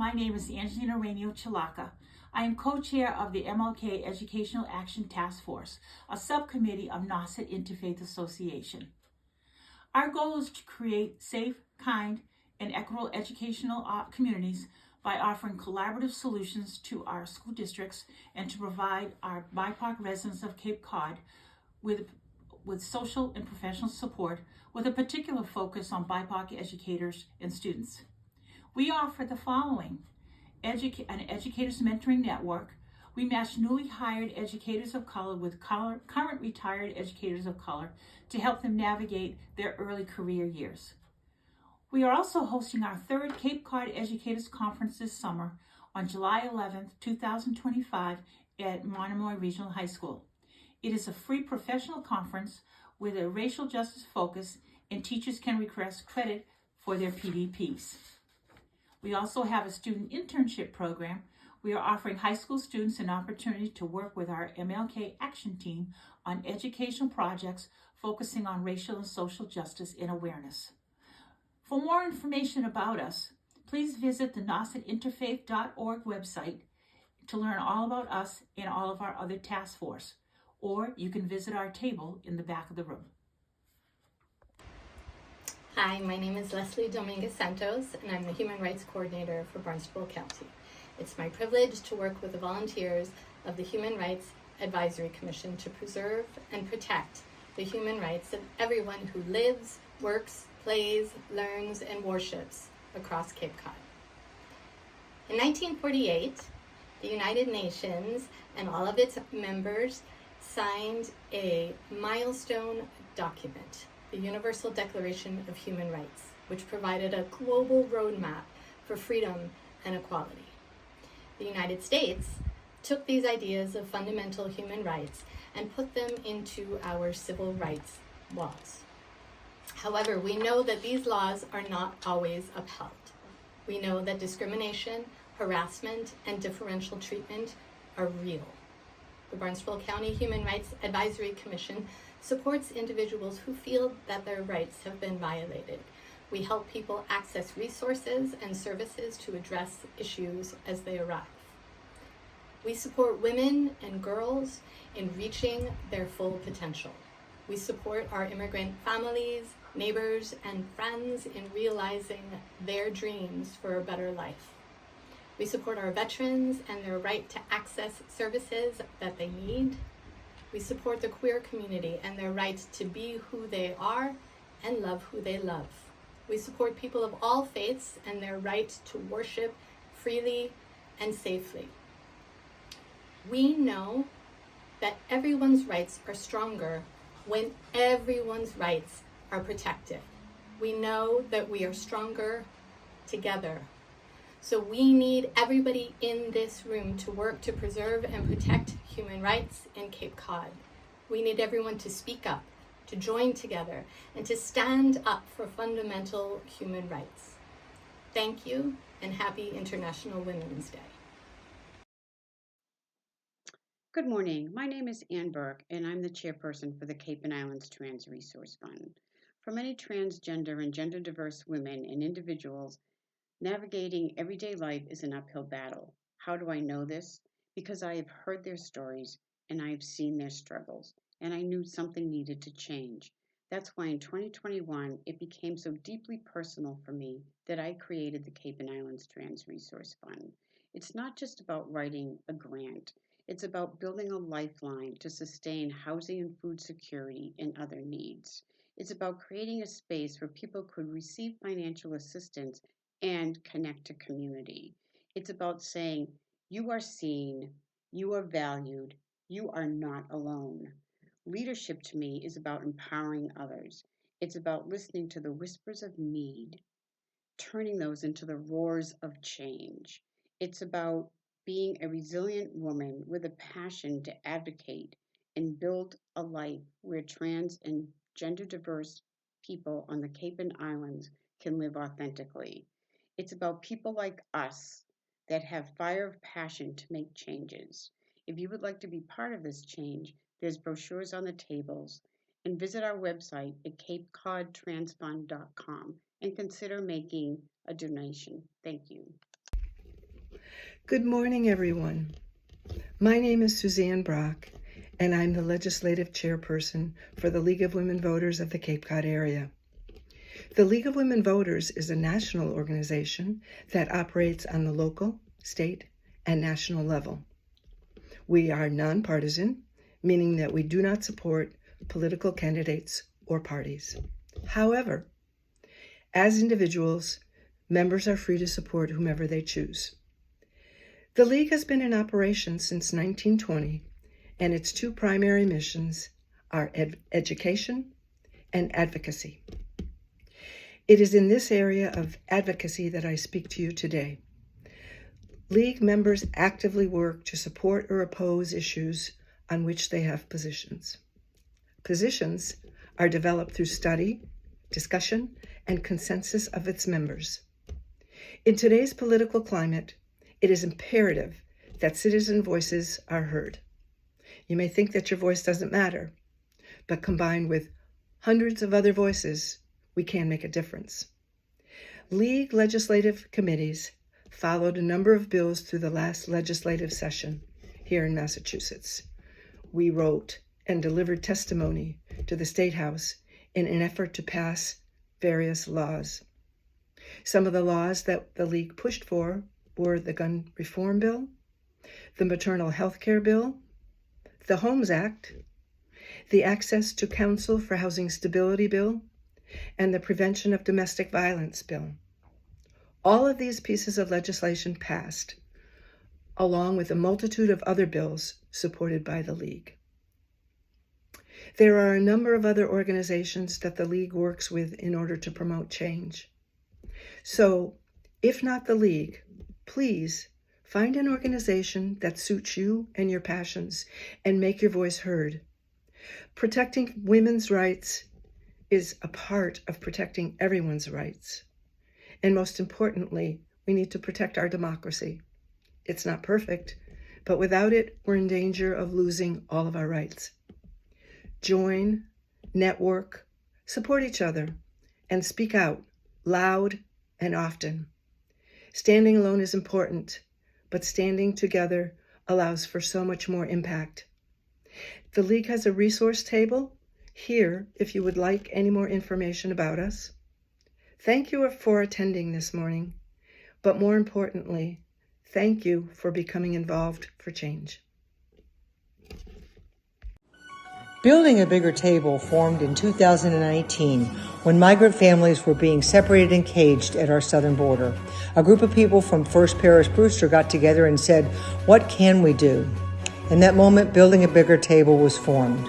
My name is Angelina Rainio Chilaka. I am co-chair of the MLK Educational Action Task Force, a subcommittee of Nauset Interfaith Association. Our goal is to create safe, kind, and equitable educational communities by offering collaborative solutions to our school districts and to provide our BIPOC residents of Cape Cod with social and professional support with a particular focus on BIPOC educators and students. We offer the following: an educators mentoring network. We match newly hired educators of color with current retired educators of color to help them navigate their early career years. We are also hosting our third Cape Cod Educators Conference this summer on July 11th, 2025 at Monomoy Regional High School. It is a free professional conference with a racial justice focus, and teachers can request credit for their PDPs. We also have a student internship program. We are offering high school students an opportunity to work with our MLK Action Team on educational projects focusing on racial and social justice and awareness. For more information about us, please visit the nausetinterfaith.org website to learn all about us and all of our other task force, or you can visit our table in the back of the room. Hi, my name is Leslie Dominguez Santos, and I'm the Human Rights Coordinator for Barnstable County. It's my privilege to work with the volunteers of the Human Rights Advisory Commission to preserve and protect the human rights of everyone who lives, works, plays, learns, and worships across Cape Cod. In 1948, the United Nations and all of its members signed a milestone document, the Universal Declaration of Human Rights, which provided a global roadmap for freedom and equality. The United States took these ideas of fundamental human rights and put them into our civil rights laws. However, we know that these laws are not always upheld. We know that discrimination, harassment, and differential treatment are real. The Barnstable County Human Rights Advisory Commission supports individuals who feel that their rights have been violated. We help people access resources and services to address issues as they arrive. We support women and girls in reaching their full potential. We support our immigrant families, neighbors, and friends in realizing their dreams for a better life. We support our veterans and their right to access services that they need. We support the queer community and their right to be who they are and love who they love. We support people of all faiths and their right to worship freely and safely. We know that everyone's rights are stronger when everyone's rights are protected. We know that we are stronger together. So we need everybody in this room to work to preserve and protect human rights in Cape Cod. We need everyone to speak up, to join together, and to stand up for fundamental human rights. Thank you, and happy International Women's Day. Good morning. My name is Ann Burke, and I'm the chairperson for the Cape and Islands Trans Resource Fund. For many transgender and gender diverse women and individuals, navigating everyday life is an uphill battle. How do I know this? Because I have heard their stories and I have seen their struggles, and I knew something needed to change. That's why in 2021, it became so deeply personal for me that I created the Cape and Islands Trans Resource Fund. It's not just about writing a grant. It's about building a lifeline to sustain housing and food security and other needs. It's about creating a space where people could receive financial assistance and connect to community. It's about saying, you are seen, you are valued, you are not alone. Leadership to me is about empowering others. It's about listening to the whispers of need, turning those into the roars of change. It's about being a resilient woman with a passion to advocate and build a life where trans and gender diverse people on the Cape and Islands can live authentically. It's about people like us that have fire of passion to make changes. If you would like to be part of this change, there's brochures on the tables, and visit our website at capecodtransfund.com and consider making a donation. Thank you. Good morning, everyone. My name is Suzanne Brock, and I'm the Legislative Chairperson for the League of Women Voters of the Cape Cod area. The League of Women Voters is a national organization that operates on the local, state, and national level. We are nonpartisan, meaning that we do not support political candidates or parties. However, as individuals, members are free to support whomever they choose. The League has been in operation since 1920, and its two primary missions are education and advocacy. It is in this area of advocacy that I speak to you today. League members actively work to support or oppose issues on which they have positions. Positions are developed through study, discussion, and consensus of its members. In today's political climate, it is imperative that citizen voices are heard. You may think that your voice doesn't matter, but combined with hundreds of other voices, we can make a difference. League legislative committees followed a number of bills through the last legislative session here in Massachusetts. We wrote and delivered testimony to the State House in an effort to pass various laws. Some of the laws that the League pushed for were the Gun Reform Bill, the Maternal Health Care Bill, the Homes Act, the Access to Counsel for Housing Stability Bill, and the Prevention of Domestic Violence Bill. All of these pieces of legislation passed, along with a multitude of other bills supported by the League. There are a number of other organizations that the League works with in order to promote change. So, if not the League, please find an organization that suits you and your passions and make your voice heard. Protecting women's rights is a part of protecting everyone's rights. And most importantly, we need to protect our democracy. It's not perfect, but without it, we're in danger of losing all of our rights. Join, network, support each other, and speak out loud and often. Standing alone is important, but standing together allows for so much more impact. The League has a resource table here if you would like any more information about us. Thank you for attending this morning, but more importantly, thank you for becoming involved for change. Building a Bigger Table formed in 2019 when migrant families were being separated and caged at our southern border. A group of people from First Parish Brewster got together and said, "What can we do?" In that moment, Building a Bigger Table was formed.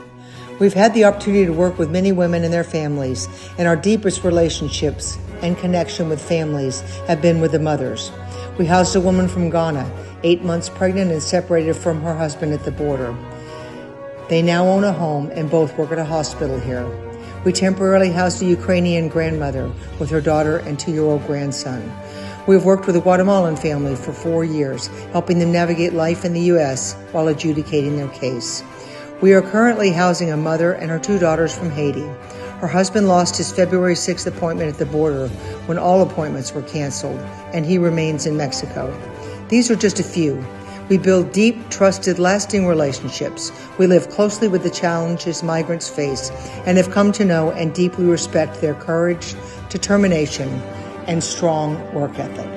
We've had the opportunity to work with many women and their families, and our deepest relationships and connection with families have been with the mothers. We housed a woman from Ghana, 8 months pregnant and separated from her husband at the border. They now own a home and both work at a hospital here. We temporarily housed a Ukrainian grandmother with her daughter and 2-year-old grandson. We've worked with a Guatemalan family for 4 years, helping them navigate life in the U.S. while adjudicating their case. We are currently housing a mother and her 2 daughters from Haiti. Her husband lost his February 6th appointment at the border when all appointments were canceled, and he remains in Mexico. These are just a few. We build deep, trusted, lasting relationships. We live closely with the challenges migrants face and have come to know and deeply respect their courage, determination, and strong work ethic.